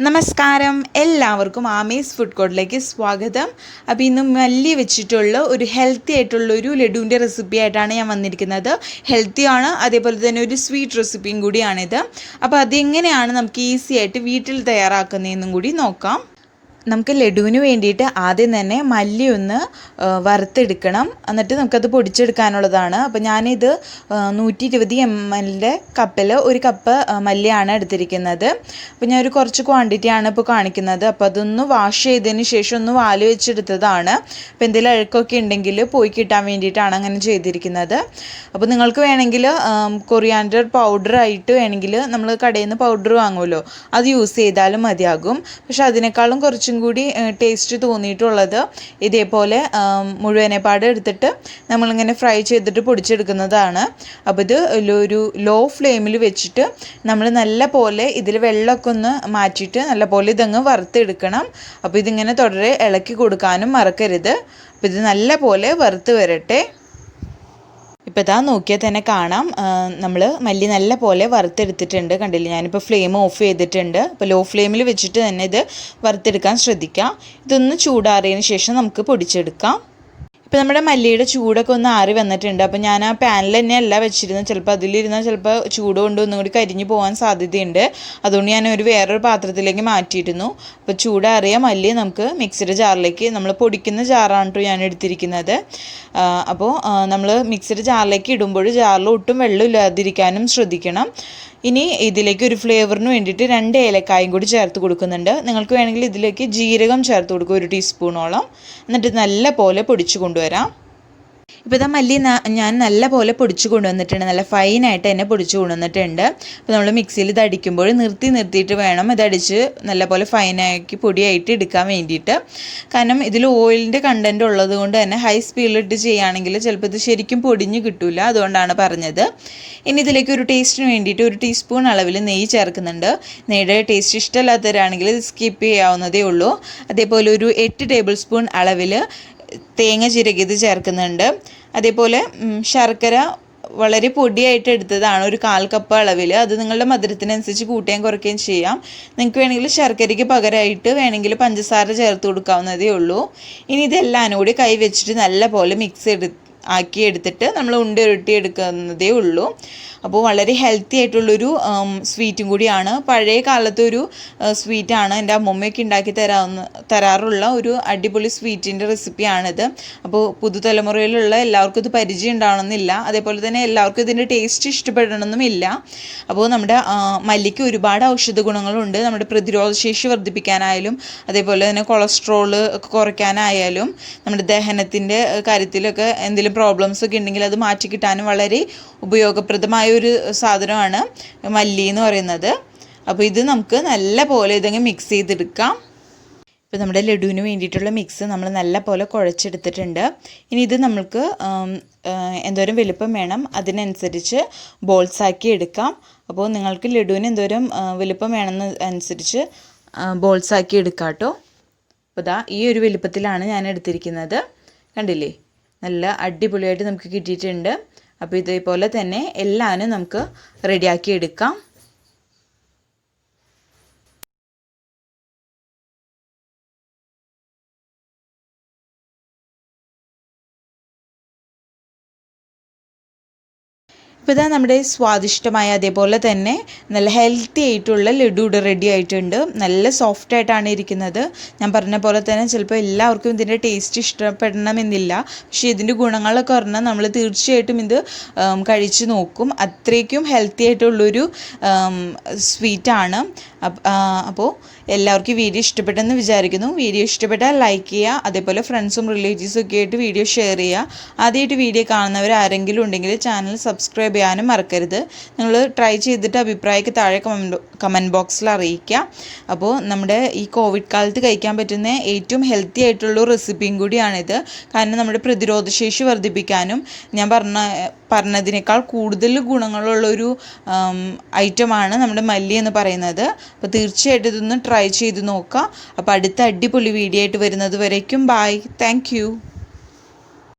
നമസ്കാരം, എല്ലാവർക്കും ആമേസ് ഫുഡ് കോർട്ടിലേക്ക് സ്വാഗതം. അപ്പോൾ ഇന്ന് മല്ലി വെച്ചിട്ടുള്ള ഒരു ഹെൽത്തി ആയിട്ടുള്ള ഒരു ലഡുവിൻ്റെ റെസിപ്പി ആയിട്ടാണ് ഞാൻ വന്നിരിക്കുന്നത്. ഹെൽത്തിയാണ്, അതേപോലെ തന്നെ ഒരു സ്വീറ്റ് റെസിപ്പിയും കൂടിയാണിത്. അപ്പോൾ അതെങ്ങനെയാണ് നമുക്ക് ഈസി ആയിട്ട് വീട്ടിൽ തയ്യാറാക്കുന്നതെന്നും കൂടി നോക്കാം. നമുക്ക് ലഡുവിന് വേണ്ടിയിട്ട് ആദ്യം തന്നെ മല്ലി ഒന്ന് വറുത്തെടുക്കണം, എന്നിട്ട് നമുക്കത് പൊടിച്ചെടുക്കാനുള്ളതാണ്. അപ്പോൾ ഞാനിത് 120 ml കപ്പിൽ ഒരു കപ്പ് മല്ലിയാണ് എടുത്തിരിക്കുന്നത്. അപ്പോൾ ഞാനൊരു കുറച്ച് ക്വാണ്ടിറ്റിയാണ് ഇപ്പോൾ കാണിക്കുന്നത്. അപ്പോൾ അതൊന്ന് വാഷ് ചെയ്തതിന് ശേഷം ഒന്ന് വാല് വെച്ചെടുത്തതാണ്. അപ്പോൾ എന്തെങ്കിലും അഴുക്കൊക്കെ ഉണ്ടെങ്കിൽ പോയി കിട്ടാൻ വേണ്ടിയിട്ടാണ് അങ്ങനെ ചെയ്തിരിക്കുന്നത്. അപ്പോൾ നിങ്ങൾക്ക് വേണമെങ്കിൽ കൊറിയാണ്ടർ പൗഡറായിട്ട് വേണമെങ്കിൽ നമ്മൾ കടയിൽ നിന്ന് പൗഡർ വാങ്ങുമല്ലോ, അത് യൂസ് ചെയ്താലും മതിയാകും. പക്ഷെ അതിനേക്കാളും കുറച്ചും കൂടി ടേസ്റ്റ് തോന്നിയിട്ടുള്ളത് ഇതേപോലെ മുഴുവനെപ്പാട് എടുത്തിട്ട് നമ്മളിങ്ങനെ ഫ്രൈ ചെയ്തിട്ട് പൊടിച്ചെടുക്കുന്നതാണ്. അപ്പോൾ ഇത് ഒരു ലോ ഫ്ലെയിമിൽ വെച്ചിട്ട് നമ്മൾ നല്ല പോലെ ഇതിൽ വെള്ളമൊക്കെ ഒന്ന് മാറ്റിയിട്ട് നല്ല പോലെ ഇതങ്ങ് വറുത്തെടുക്കണം. അപ്പോൾ ഇതിങ്ങനെ തുടരെ ഇളക്കി കൊടുക്കാനും മറക്കരുത്. അപ്പോൾ ഇത് നല്ല പോലെ വറുത്ത് വരട്ടെ. ഇപ്പോൾ ഇതാ നോക്കിയാൽ തന്നെ കാണാം, നമ്മൾ മല്ലി നല്ല പോലെ വറുത്തെടുത്തിട്ടുണ്ട്. കണ്ടില്ലേ, ഞാനിപ്പോൾ ഫ്ലെയിം ഓഫ് ചെയ്തിട്ടുണ്ട്. അപ്പോൾ ലോ ഫ്ലെയിമിൽ വെച്ചിട്ട് തന്നെ ഇത് വറുത്തെടുക്കാൻ ശ്രദ്ധിക്കുക. ഇതൊന്ന് ചൂടാറിയതിന് ശേഷം നമുക്ക് പൊടിച്ചെടുക്കാം. ഇപ്പോൾ നമ്മുടെ മല്ലിയുടെ ചൂടൊക്കെ ഒന്ന് ആറി വന്നിട്ടുണ്ട്. അപ്പോൾ ഞാൻ ആ പാനിൽ തന്നെയല്ല വെച്ചിരുന്നത്. ചിലപ്പോൾ അതിലിരുന്നാൽ ചിലപ്പോൾ ചൂട് കൊണ്ട് ഒന്നും കൂടി കരിഞ്ഞു പോകാൻ സാധ്യതയുണ്ട്. അതുകൊണ്ട് ഞാൻ വേറൊരു പാത്രത്തിലേക്ക് മാറ്റിയിരുന്നു. അപ്പോൾ ചൂടാറിയ മല്ലി നമുക്ക് മിക്സിയുടെ ജാറിലേക്ക്, നമ്മൾ പൊടിക്കുന്ന ജാറാണ് കേട്ടോ ഞാൻ എടുത്തിരിക്കുന്നത്. അപ്പോൾ നമ്മൾ മിക്സിയുടെ ജാറിലേക്ക് ഇടുമ്പോൾ ജാറിൽ ഒട്ടും വെള്ളം ഇല്ലാതിരിക്കാനും ശ്രദ്ധിക്കണം. ഇനി ഇതിലേക്ക് ഒരു ഫ്ലേവറിന് വേണ്ടിയിട്ട് 2 ഏലക്കായും കൂടി ചേർത്ത് കൊടുക്കുന്നുണ്ട്. നിങ്ങൾക്ക് വേണമെങ്കിൽ ഇതിലേക്ക് ജീരകം ചേർത്ത് കൊടുക്കുക, 1 ടീസ്പൂണോളം. എന്നിട്ട് നല്ല പോലെ പൊടിച്ചു കൊണ്ടുവരാം. ഇപ്പോൾ ഇതാ മല്ലി ഞാൻ നല്ല പോലെ പൊടിച്ചു കൊണ്ടുവന്നിട്ടുണ്ട്, നല്ല ഫൈനായിട്ട് തന്നെ പൊടിച്ചു കൊണ്ടുവന്നിട്ടുണ്ട്. അപ്പോൾ നമ്മൾ മിക്സിയിൽ ഇത് അടിക്കുമ്പോൾ നിർത്തിയിട്ട് വേണം ഇതടിച്ച് നല്ല പോലെ ഫൈനാക്കി പൊടിയായിട്ട് എടുക്കാൻ വേണ്ടിയിട്ട്. കാരണം ഇതിൽ ഓയിലിൻ്റെ കണ്ടൻറ്റ് ഉള്ളത് കൊണ്ട് തന്നെ ഹൈ സ്പീഡിലിട്ട് ചെയ്യുകയാണെങ്കിൽ ചിലപ്പോൾ ഇത് ശരിക്കും പൊടിഞ്ഞ് കിട്ടില്ല. അതുകൊണ്ടാണ് പറഞ്ഞത്. ഇനി ഇതിലേക്ക് ഒരു ടേസ്റ്റിന് വേണ്ടിയിട്ട് 1 ടീസ്പൂൺ അളവിൽ നെയ്യ് ചേർക്കുന്നുണ്ട്. നെയ്യുടെ ടേസ്റ്റ് ഇഷ്ടമില്ലാത്തവരാണെങ്കിൽ ഇത് സ്കിപ്പ് ചെയ്യാവുന്നതേ ഉള്ളൂ. അതേപോലെ ഒരു 8 ടേബിൾ സ്പൂൺ അളവിൽ തേങ്ങ ചിരകിയത് ചേർക്കുന്നുണ്ട്. അതേപോലെ ശർക്കര വളരെ പൊടിയായിട്ട് എടുത്തതാണ്, ഒരു 1/4 കപ്പ് അളവിൽ. അത് നിങ്ങളുടെ മധുരത്തിനനുസരിച്ച് കൂട്ടുകയും കുറയ്ക്കുകയും ചെയ്യാം. നിങ്ങൾക്ക് വേണമെങ്കിൽ ശർക്കരയ്ക്ക് പകരമായിട്ട് വേണമെങ്കിൽ പഞ്ചസാര ചേർത്ത് കൊടുക്കാവുന്നതേ ഉള്ളൂ. ഇനി ഇതെല്ലാം കൂടി കൈ വെച്ചിട്ട് നല്ല പോലെ മിക്സ് ആക്കി എടുത്തിട്ട് നമ്മൾ ഉരുട്ടി എടുക്കുന്നതേ ഉള്ളൂ. അപ്പോൾ വളരെ ഹെൽത്തി ആയിട്ടുള്ളൊരു സ്വീറ്റും കൂടിയാണ്. പഴയ കാലത്തൊരു സ്വീറ്റാണ്, എൻ്റെ അമ്മമ്മയൊക്കെ ഉണ്ടാക്കി തരാറുള്ള ഒരു അടിപൊളി സ്വീറ്റിൻ്റെ റെസിപ്പിയാണിത്. അപ്പോൾ പുതുതലമുറയിലുള്ള എല്ലാവർക്കും ഇത് പരിചയം ഉണ്ടാവണമെന്നില്ല. അതേപോലെ തന്നെ എല്ലാവർക്കും ഇതിൻ്റെ ടേസ്റ്റ് ഇഷ്ടപ്പെടണമെന്നുമില്ല. അപ്പോൾ നമ്മുടെ മല്ലിക്ക് ഒരുപാട് ഔഷധ ഗുണങ്ങളുണ്ട്. നമ്മുടെ പ്രതിരോധശേഷി വർദ്ധിപ്പിക്കാനായാലും അതേപോലെ തന്നെ കൊളസ്ട്രോള് ഒക്കെ കുറയ്ക്കാനായാലും നമ്മുടെ ദഹനത്തിൻ്റെ കാര്യത്തിലൊക്കെ എന്തെങ്കിലും പ്രോബ്ലംസ് ഒക്കെ ഉണ്ടെങ്കിൽ അത് മാറ്റി കിട്ടാനും വളരെ ഉപയോഗപ്രദമായ ഒരു സാധനമാണ് മല്ലി എന്ന് പറയുന്നത്. അപ്പോൾ ഇത് നമുക്ക് നല്ല പോലെ ഇതങ്ങ് മിക്സ് ചെയ്തെടുക്കാം. ഇപ്പോൾ നമ്മുടെ ലഡുവിന് വേണ്ടിയിട്ടുള്ള മിക്സ് നമ്മൾ നല്ല പോലെ കുഴച്ചെടുത്തിട്ടുണ്ട്. ഇനി ഇത് നമുക്ക് എന്തോരം വലുപ്പം വേണം അതിനനുസരിച്ച് ബോൾസാക്കി എടുക്കാം. അപ്പോൾ നിങ്ങൾക്ക് ലഡുവിന് എന്തോരം വലുപ്പം വേണമെന്ന് അനുസരിച്ച് ബോൾസാക്കി എടുക്കാം കേട്ടോ. അപ്പോൾ ഇതാ ഈ ഒരു വലുപ്പത്തിലാണ് ഞാൻ എടുത്തിരിക്കുന്നത്. കണ്ടില്ലേ, നല്ല അടിപൊളിയായിട്ട് നമുക്ക് കിട്ടിയിട്ടുണ്ട്. അപ്പോൾ ഇതേപോലെ തന്നെ എല്ലാനും നമുക്ക് റെഡിയാക്കി എടുക്കാം. ഇപ്പോൾ ഇതാ നമ്മുടെ സ്വാദിഷ്ടമായ അതേപോലെ തന്നെ നല്ല ഹെൽത്തി ആയിട്ടുള്ള ലഡു ഇവിടെ റെഡി ആയിട്ടുണ്ട്. നല്ല സോഫ്റ്റായിട്ടാണ് ഇരിക്കുന്നത്. ഞാൻ പറഞ്ഞ പോലെ തന്നെ ചിലപ്പോൾ എല്ലാവർക്കും ഇതിൻ്റെ ടേസ്റ്റ് ഇഷ്ടപ്പെടണമെന്നില്ല. പക്ഷേ ഇതിൻ്റെ ഗുണങ്ങളൊക്കെ പറഞ്ഞാൽ നമ്മൾ തീർച്ചയായിട്ടും ഇത് കഴിച്ച് നോക്കും. അത്രയ്ക്കും ഹെൽത്തി ആയിട്ടുള്ളൊരു സ്വീറ്റാണ്. അപ്പോൾ എല്ലാവർക്കും വീഡിയോ ഇഷ്ടപ്പെട്ടെന്ന് വിചാരിക്കുന്നു. വീഡിയോ ഇഷ്ടപ്പെട്ടാൽ ലൈക്ക് ചെയ്യുക. അതേപോലെ ഫ്രണ്ട്സും റിലേറ്റീവ്സും ഒക്കെ ആയിട്ട് വീഡിയോ ഷെയർ ചെയ്യുക. ആദ്യമായിട്ട് വീഡിയോ കാണുന്നവർ ആരെങ്കിലും ഉണ്ടെങ്കിൽ ചാനൽ സബ്സ്ക്രൈബ് ചെയ്യാനും മറക്കരുത്. നിങ്ങൾ ട്രൈ ചെയ്തിട്ട് അഭിപ്രായമൊക്കെ താഴെ കമൻറ്റ് ബോക്സിൽ അറിയിക്കുക. അപ്പോൾ നമ്മുടെ ഈ കോവിഡ് കാലത്ത് കഴിക്കാൻ പറ്റുന്ന ഏറ്റവും ഹെൽത്തി ആയിട്ടുള്ള റെസിപ്പിയും കൂടിയാണിത്. കാരണം നമ്മുടെ പ്രതിരോധശേഷി വർദ്ധിപ്പിക്കാനും ഞാൻ പറഞ്ഞതിനേക്കാൾ കൂടുതൽ ഗുണങ്ങളുള്ളൊരു ഐറ്റമാണ് നമ്മുടെ മല്ലി എന്ന് പറയുന്നത്. അപ്പോൾ തീർച്ചയായിട്ടും ഇതൊന്ന് ട്രൈ ചെയ്ത് നോക്കുക. അപ്പോൾ അടുത്ത അടിപൊളി വീഡിയോ ആയിട്ട് വരുന്നത് വരേക്കും ബൈ. Thank you.